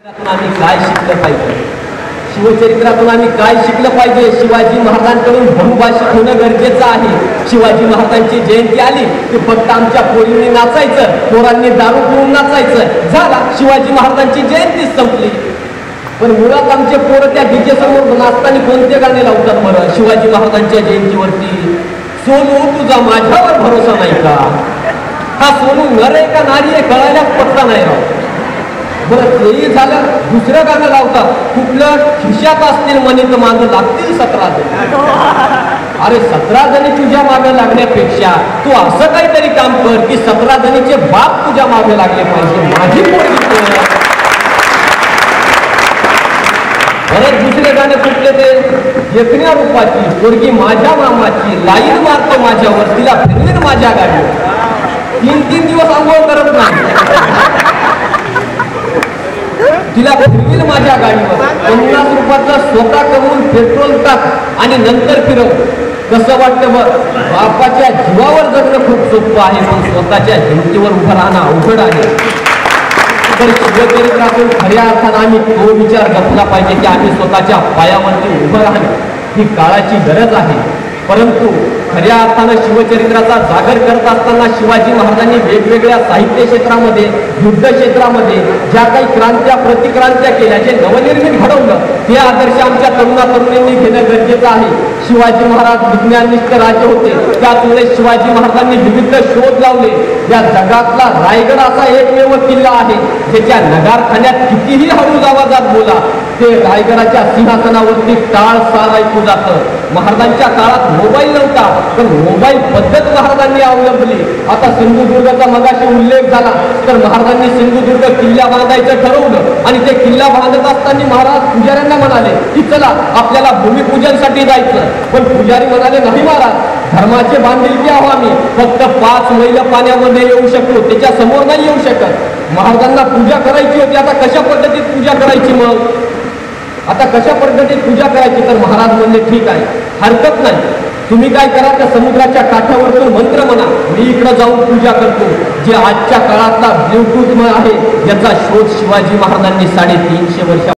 आम्ही काय शिकलं पाहिजे, शिवचरित्रातून आम्ही काय शिकलं पाहिजे. शिवाजी महाराजांकडून बहुभाषिक होणं गरजेचं आहे. शिवाजी महाराजांची जयंती आली की फक्त आमच्या पोरींनी नाचायचं, पोरांनी दारू पिऊन नाचायचं, झाला शिवाजी महाराजांची जयंतीच संपली. पण मुळात आमचे पोरं त्या डीजे समोर नाचताना कोणते गाणे लावतात बरं शिवाजी महाराजांच्या जयंतीवरती? सोनू तुझा माझ्यावर भरोसा नाही का? हा सोनू नर आहे का नारी आहे कळायलाच पत्ता नाही राव. बरं तेही झालं, दुसरं गाणं लावतात कुठलं, खिशात असतील मनी तर मागं लागतील 17 जण. अरे 17 जणी तुझ्या मागे लागण्यापेक्षा तू असं काहीतरी काम कर की 17 जणीचे बाप तुझ्या मागे लागले पाहिजे. माझी पोरगी. परत दुसरे गाणे कुठले ते, एकण्या रूपाची पोरगी माझ्या मामाची, लाईन मारतो माझ्यावर, तिला फिरवीन माझ्या गाडीवर. 3-3 दिवस आंघोळ करत नाही, तिला फिरवील माझ्या गाडीवर. 50 रुपयाचा स्वतः कमवून पेट्रोल टाक आणि नंतर फिरव. कसं वाटतं बघ, बापाच्या जीवावर जगणं खूप सोपं आहे, पण स्वतःच्या हिमतीवर उभं राहणं अवघड आहे. तर शिवचरित्रातून खऱ्या अर्थानं आम्ही तो विचार जपला पाहिजे की आम्ही स्वतःच्या पायावरती उभं राहणं ही काळाची गरज आहे. परंतु खऱ्या अर्थानं शिवचरित्राचा जागर करत असताना शिवाजी महाराजांनी वेगवेगळ्या साहित्य क्षेत्रामध्ये, युद्ध क्षेत्रामध्ये ज्या काही क्रांत्या प्रतिक्रांत्या केल्या, जे नवनिर्मित घडवलं, ते आदर्श आमच्या तरुणांनी घेणं गरजेचं आहे. शिवाजी महाराज विज्ञाननिष्ठ राज्य होते, त्याच वेळेस शिवाजी महाराजांनी विविध शोध लावले. या जगातला रायगड असा एकमेव किल्ला आहे ज्याच्या नगारखान्यात कितीही हळूच आवाजात बोला ते रायगडाच्या सिंहासनावरती टाळ सार ऐकू जातं. महाराजांच्या काळात मोबाईल नव्हता, पण मोबाईल पद्धत महाराजांनी अवलंबली. आता सिंधुदुर्गाचा मगाशी उल्लेख झाला, तर महाराजांनी सिंधुदुर्ग किल्ला बांधायचं ठरवलं आणि ते किल्ला बांधत असताना महाराज पुजाऱ्यांना म्हणाले की चला आपल्याला भूमिपूजनसाठी जायचं. पण पुजारी म्हणाले नाही महाराज, धर्माचे बांधिलकी आहो आम्ही, फक्त 5 मैल पाण्यामध्ये येऊ शकतो, त्याच्या समोर नाही येऊ शकत. महाराजांना पूजा करायची होती, आता कशा पद्धतीत पूजा करायची? मग आता कशा पद्धतीत पूजा करायची? तर महाराज म्हणले ठीक आहे, हरकत नाही, तुम्ही काय करा, त्या समुद्राच्या काठावरतून मंत्र म्हणा, मी इकडं जाऊन पूजा करतो. जे आजच्या काळातला ब्ल्यूटूथ आहे याचा शोध शिवाजी महाराजांनी 350 वर्ष